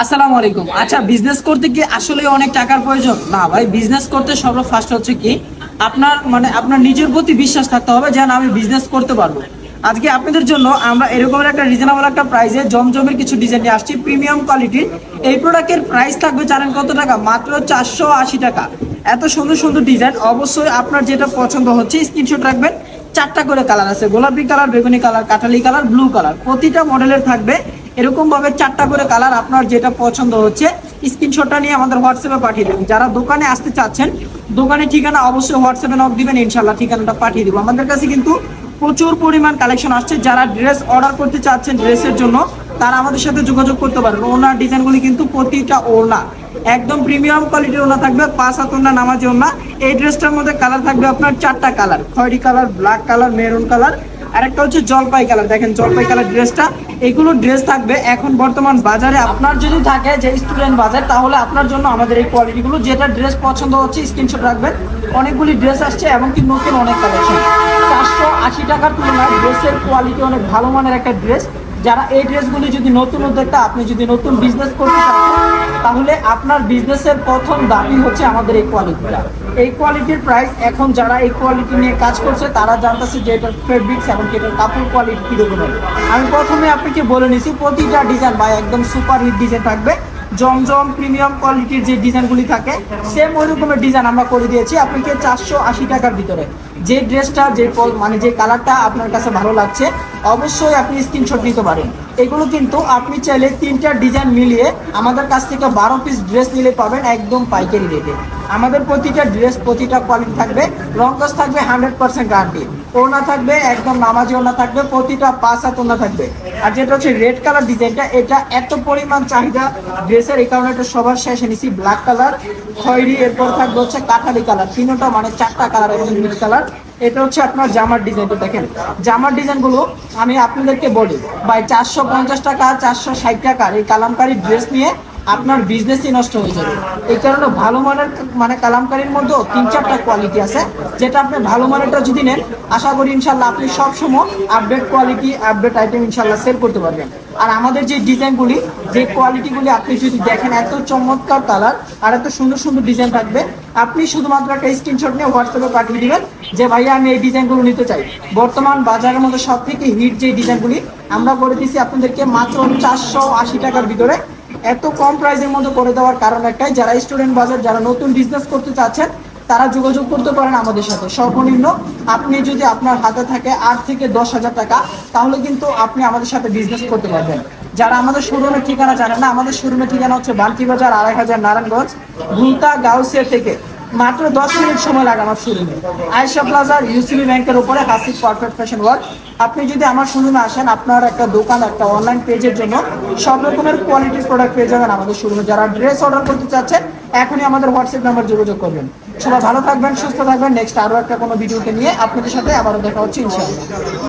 আসসালামু আলাইকুম। আচ্ছা, বিজনেস করতে কি আসলে অনেক টাকার প্রয়োজন? না ভাই, বিজনেস করতে ফার্স্ট হচ্ছে কি আপনার নিজের প্রতি বিশ্বাস থাকতে হবে যে না, আমি বিজনেস করতে পারবো। আজকে আপনাদের জন্য আমরা এরকমের একটা রিজনেবল একটা প্রাইসে জমজমের কিছু ডিজাইন নিয়ে আসছি, প্রিমিয়াম কোয়ালিটির। এই প্রোডাক্টের প্রাইস থাকবে জানেন কত টাকা? মাত্র 480 টাকা। এত সুন্দর সুন্দর ডিজাইন, অবশ্যই আপনার যেটা পছন্দ হচ্ছে স্ক্রিনশট রাখবেন। চারটা করে কালার আছে, গোলাপি কালার, বেগুনি colour, Kathali colour, blue colour. প্রতিটা মডেলের থাকবে এরকম ভাবে চারটা করে কালার। আপনার যেটা পছন্দ হচ্ছে স্ক্রিনশটটা নিয়ে আমাদের হোয়াটসঅ্যাপে পাঠিয়ে দেবেন। যারা দোকানে আসতে চাচ্ছেন, দোকানের ঠিকানা অবশ্যই হোয়াটসঅ্যাপে নক দিবেন, ইনশাল্লাহ ঠিকানাটা পাঠিয়ে দিব। আমাদের কাছে কিন্তু প্রচুর পরিমাণ কালেকশন আসছে। যারা ড্রেস অর্ডার করতে চাচ্ছেন ড্রেসের জন্য, তারা আমাদের সাথে যোগাযোগ করতে পারেন। ওনার ডিজাইনগুলি কিন্তু প্রতিটা ওড়না একদম প্রিমিয়াম কোয়ালিটির ওড়না থাকবে, 5 হাত ওড়না, নামাজি ওড়না। এই ড্রেসটার মধ্যে কালার থাকবে আপনার চারটা কালার, খয়েরি colour, black colour, maroon colour, আর একটা হচ্ছে জলপাই কালার। দেখেন জলপাই কালার ড্রেসটা। এগুলো ড্রেস থাকবে এখন বর্তমান বাজারে। আপনার যদি থাকে যে স্টুডেন্ট বাজার, তাহলে আপনার জন্য আমাদের এই কোয়ালিটিগুলো, যেটা ড্রেস পছন্দ হচ্ছে স্ক্রিনশট রাখবেন। অনেকগুলি ড্রেস আসছে এবং কি নতুন অনেক কালেকশন। 480 টাকার তুলনায় ড্রেসের কোয়ালিটি অনেক ভালো মানের একটা ড্রেস। যারা এই ড্রেসগুলি যদি নতুন উদ্যোক্তা, আপনি যদি নতুন বিজনেস করতে চাচ্ছেন, তাহলে আপনার বিজনেসের প্রথম দাবি হচ্ছে আমাদের এই কোয়ালিটিটা। এই কোয়ালিটির প্রাইস এখন যারা এই কোয়ালিটি নিয়ে কাজ করছে তারা জানতেছে যে এটার ফেব্রিক্স এবং এটার কাপড় কোয়ালিটি কীরকম হবে। আমি প্রথমে আপনাকে বলে নিছি, প্রতিটা ডিজাইন বা একদম সুপার হিট ডিজাইন থাকবে। জমজম প্রিমিয়াম কোয়ালিটির যে ডিজাইনগুলি থাকে, সেম ওই রকমের ডিজাইন আমরা করে দিয়েছি আপনাকে 480 টাকার ভিতরে। যে ড্রেসটা যে কালারটা আপনার কাছে ভালো লাগছে, অবশ্যই আপনি স্ক্রিনশট নিতে পারেন। এগুলো কিন্তু আপনি চাইলে 3টা ডিজাইন মিলিয়ে আমাদের কাছ থেকে 12 পিস ড্রেস নিলে পাবেন একদম পাইকারি রেটে। আমাদের প্রতিটা ড্রেস প্রতিটা কোয়ালিটি থাকবে, রংকস থাকবে 100% গ্যারান্টি। ওড়না থাকবে একদম নামাজি ওড়না থাকবে, প্রতিটা 5 হাত ওড়না থাকবে। আর যেটা হচ্ছে রেড কালার ডিজাইনটা, এটা এত পরিমাণ চাহিদা ড্রেসের, এই কারণে এটা সবার শেষে নিছি। ব্ল্যাক কালার, খয়েরি, এরপর থাকবে হচ্ছে কাঠালি কালার। তিনটা মানে চারটা কালার এবং নীল কালার। এটা হচ্ছে আপনার জামার ডিজাইনটা। দেখেন জামার ডিজাইনগুলো আমি আপনাদেরকে বলি ভাই, 450 টাকা 460 টাকার এই কালামকারী ড্রেস নিয়ে আপনার বিজনেসই নষ্ট হয়ে যাবে। এই কারণে ভালো মানের কালামকারীর মধ্যেও 3-4টা কোয়ালিটি আছে, যেটা আপনি ভালো মানেরটা যদি নেন, আশা করি ইনশাল্লাহ আপনি সবসময় আপডেট কোয়ালিটি, আপডেট আইটেম ইনশাল্লাহ সেল করতে পারবেন। আর আমাদের যে ডিজাইনগুলি, যে কোয়ালিটিগুলি আপনি যদি দেখেন, এত চমৎকার কালার আর এত সুন্দর সুন্দর ডিজাইন থাকবে। আপনি শুধুমাত্র একটা স্ক্রিনশট নিয়ে হোয়াটসঅ্যাপে পাঠিয়ে দিবেন যে ভাইয়া আমি এই ডিজাইনগুলো নিতে চাই। বর্তমান বাজারের মধ্যে সব থেকে হিট যে ডিজাইনগুলি আমরা করে দিচ্ছি আপনাদেরকে মাত্র 480 টাকার ভিতরে। এত কম প্রাইসের মধ্যে করে দেওয়ার কারণ একটাই, যারা স্টুডেন্ট বাজার, যারা নতুন বিজনেস করতে চাচ্ছেন, তারা যোগাযোগ করতে পারেন আমাদের সাথে। সর্বনিম্ন আপনি যদি আপনার হাতে থাকে 8 থেকে 10,000 টাকা, তাহলে কিন্তু আপনি আমাদের সাথে বিজনেস করতে পারবেন। যারা আমাদের শোরুমের ঠিকানা জানেন না, আমাদের শোরুমের ঠিকানা হচ্ছে বান্টি বাজার, 2500 নারায়ণগঞ্জ, ভুলতা গাউসিয়া থেকে মাত্র 10 মিনিট সময় লাগে আমার শোরুমে। আয়েশা প্লাজার ইউসিবি ব্যাংকের উপরে হাসিব পারফেক্ট ফ্যাশন ওয়ার্ল্ড। আপনি যদি আমার শোরুমে আসেন, আপনার একটা দোকান, একটা অনলাইন পেজের জন্য সব রকমের কোয়ালিটির প্রোডাক্ট পেয়ে যাবেন আমাদের শোরুমে। যারা ড্রেস অর্ডার করতে চাচ্ছেন, এখনই আমাদের হোয়াটসঅ্যাপ নাম্বার যোগাযোগ করবেন। সবাই ভালো থাকবেন, সুস্থ থাকবেন। নেক্সট আরও একটা কোনো ভিডিওকে নিয়ে আপনাদের সাথে আবারও দেখা হচ্ছে ইনশাআল্লাহ।